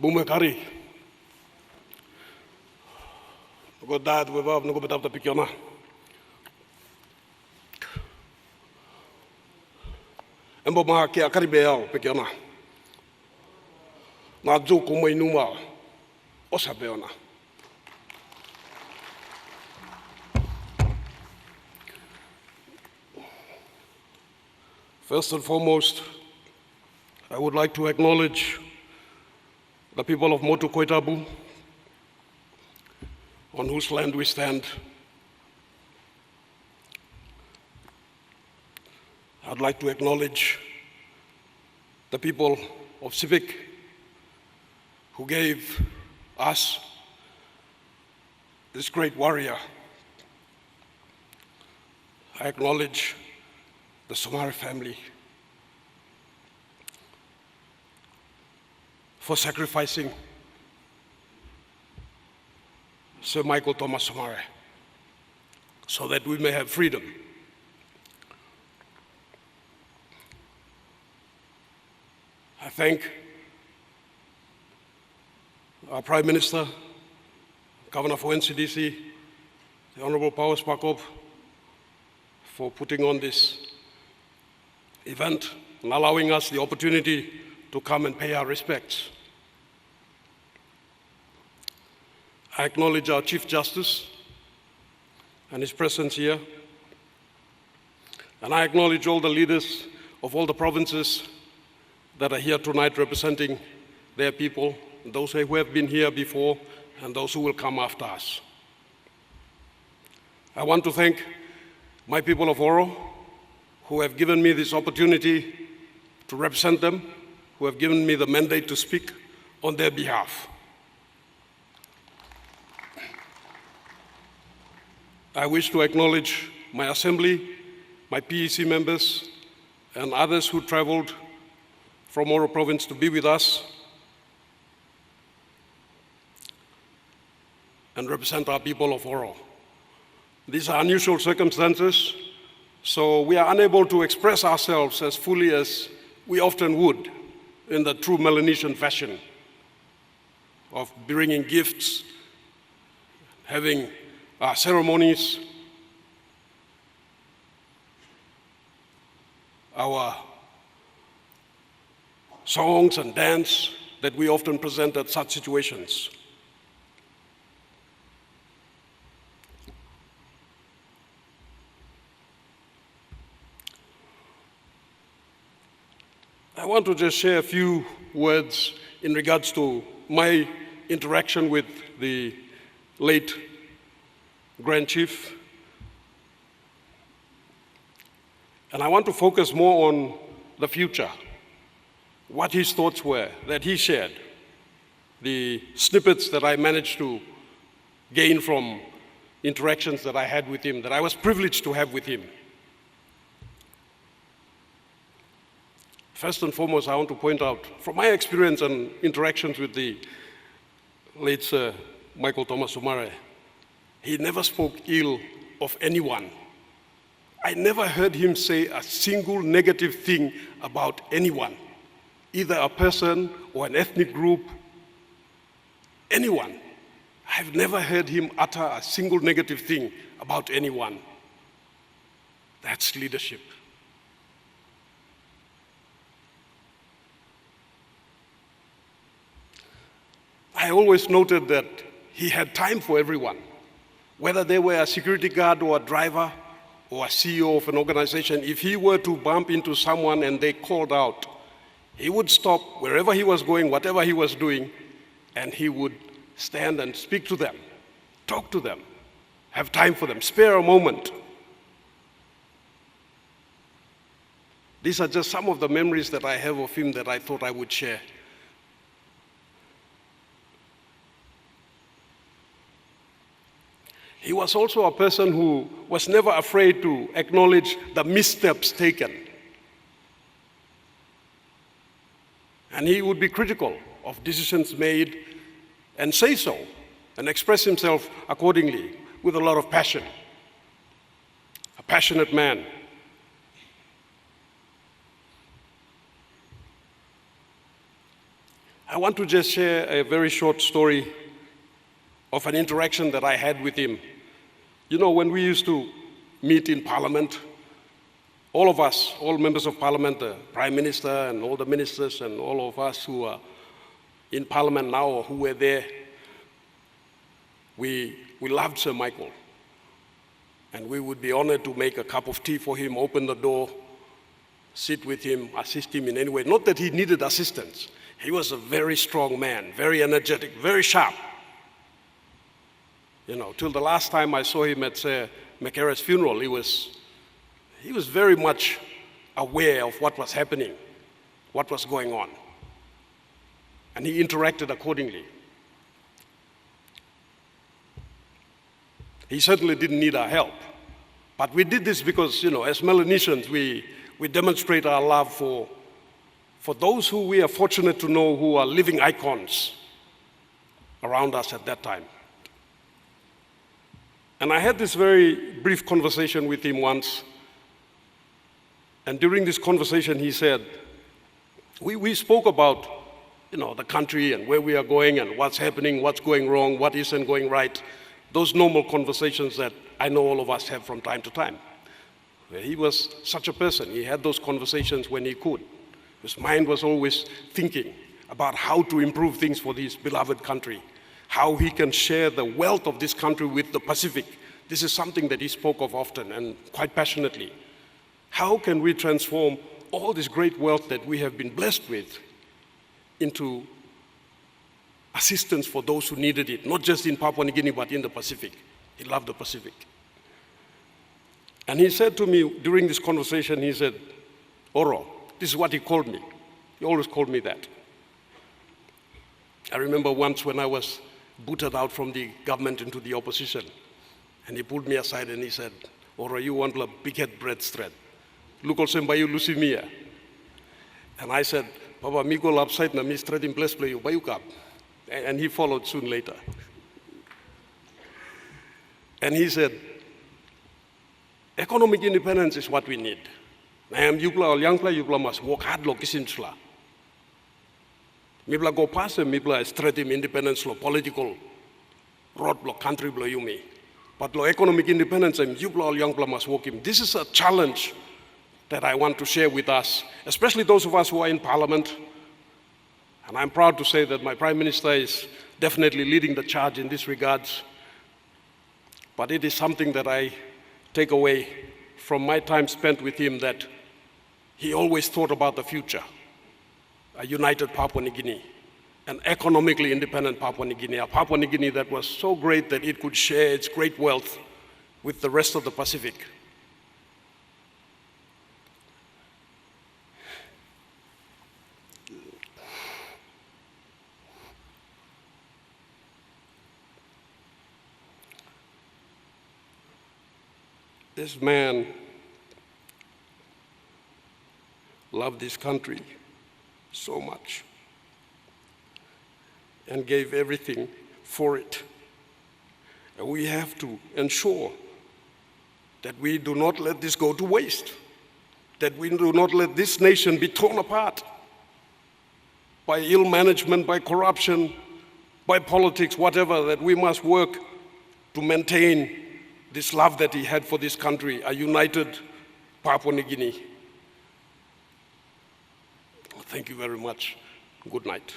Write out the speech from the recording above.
Hon.Garry. Nuko dad webab nuko betap ta pikiona. Embo maha ke akari beao pikiona. Na joko mai numa osa beona. First and foremost, I would like to acknowledge the people of Motu Koitabu, on whose land we stand. I'd like to acknowledge the people of Civic who gave us this great warrior. I acknowledge the Somare family for sacrificing Sir Michael Thomas Somare so that we may have freedom. I thank our Prime Minister, Governor for NCDC, the Honorable Powers Pakop, for putting on this event and allowing us the opportunity to come and pay our respects. I acknowledge our Chief Justice and his presence here. And I acknowledge all the leaders of all the provinces that are here tonight representing their people, those who have been here before and those who will come after us. I want to thank my people of Oro who have given me this opportunity to represent them, who have given me the mandate to speak on their behalf. I wish to acknowledge my assembly, my PEC members, and others who traveled from Oro province to be with us and represent our people of Oro. These are unusual circumstances, so we are unable to express ourselves as fully as we often would in the true Melanesian fashion of bringing gifts, having ceremonies, our songs and dance that we often present at such situations. I want to just share a few words in regards to my interaction with the late Grand Chief. And I want to focus more on the future, what his thoughts were that he shared, the snippets that I managed to gain from interactions that I had with him, that I was privileged to have with him. First and foremost, I want to point out, from my experience and interactions with the late Sir Michael Thomas Somare, he never spoke ill of anyone. I never heard him say a single negative thing about anyone, either a person or an ethnic group, anyone. I've never heard him utter a single negative thing about anyone. That's leadership. I always noted that he had time for everyone, whether they were a security guard or a driver or a CEO of an organization. If he were to bump into someone and they called out, he would stop wherever he was going, whatever he was doing, and he would stand and speak to them, talk to them, have time for them, spare a moment. These are just some of the memories that I have of him that I thought I would share. He was also a person who was never afraid to acknowledge the missteps taken. And he would be critical of decisions made and say so and express himself accordingly with a lot of passion. A passionate man. I want to just share a very short story of an interaction that I had with him. You know, when we used to meet in Parliament, all of us, all members of Parliament, the Prime Minister and all the ministers and all of us who are in Parliament now or who were there, we loved Sir Michael. And we would be honored to make a cup of tea for him, open the door, sit with him, assist him in any way. Not that he needed assistance. He was a very strong man, very energetic, very sharp. You know, till the last time I saw him at Sir Michale's funeral, he was very much aware of what was happening, what was going on. And he interacted accordingly. He certainly didn't need our help. But we did this because, you know, as Melanesians, we demonstrate our love for those who we are fortunate to know who are living icons around us at that time. And I had this very brief conversation with him once. And during this conversation, he said, we spoke about, you know, the country and where we are going and what's happening, what's going wrong, what isn't going right. Those normal conversations that I know all of us have from time to time. He was such a person. He had those conversations when he could. His mind was always thinking about how to improve things for this beloved country, how he can share the wealth of this country with the Pacific. This is something that he spoke of often and quite passionately. How can we transform all this great wealth that we have been blessed with into assistance for those who needed it, not just in Papua New Guinea, but in the Pacific. He loved the Pacific. And he said to me during this conversation, he said, Oro, this is what he called me. He always called me that. I remember once when I was booted out from the government into the opposition, and he pulled me aside and he said, Oro, you want a big head bread thread. Look also by you, Lucimia. And I said, Papa, me go upside na me straight in place play you, by you cap. And he followed soon later. And he said, economic independence is what we need. You must work hard like isinsla. Mibla go past him, mibla straight him independence lo political road block country blow you me. But lo economic independence you must work him. This is a challenge that I want to share with us, especially those of us who are in Parliament. And I'm proud to say that my Prime Minister is definitely leading the charge in this regard. But it is something that I take away from my time spent with him, that he always thought about the future. A united Papua New Guinea, an economically independent Papua New Guinea, a Papua New Guinea that was so great that it could share its great wealth with the rest of the Pacific. This man loved this country so much and gave everything for it. And we have to ensure that we do not let this go to waste, that we do not let this nation be torn apart by ill management, by corruption, by politics, whatever, that we must work to maintain this love that he had for this country, a united Papua New Guinea. Thank you very much. Good night.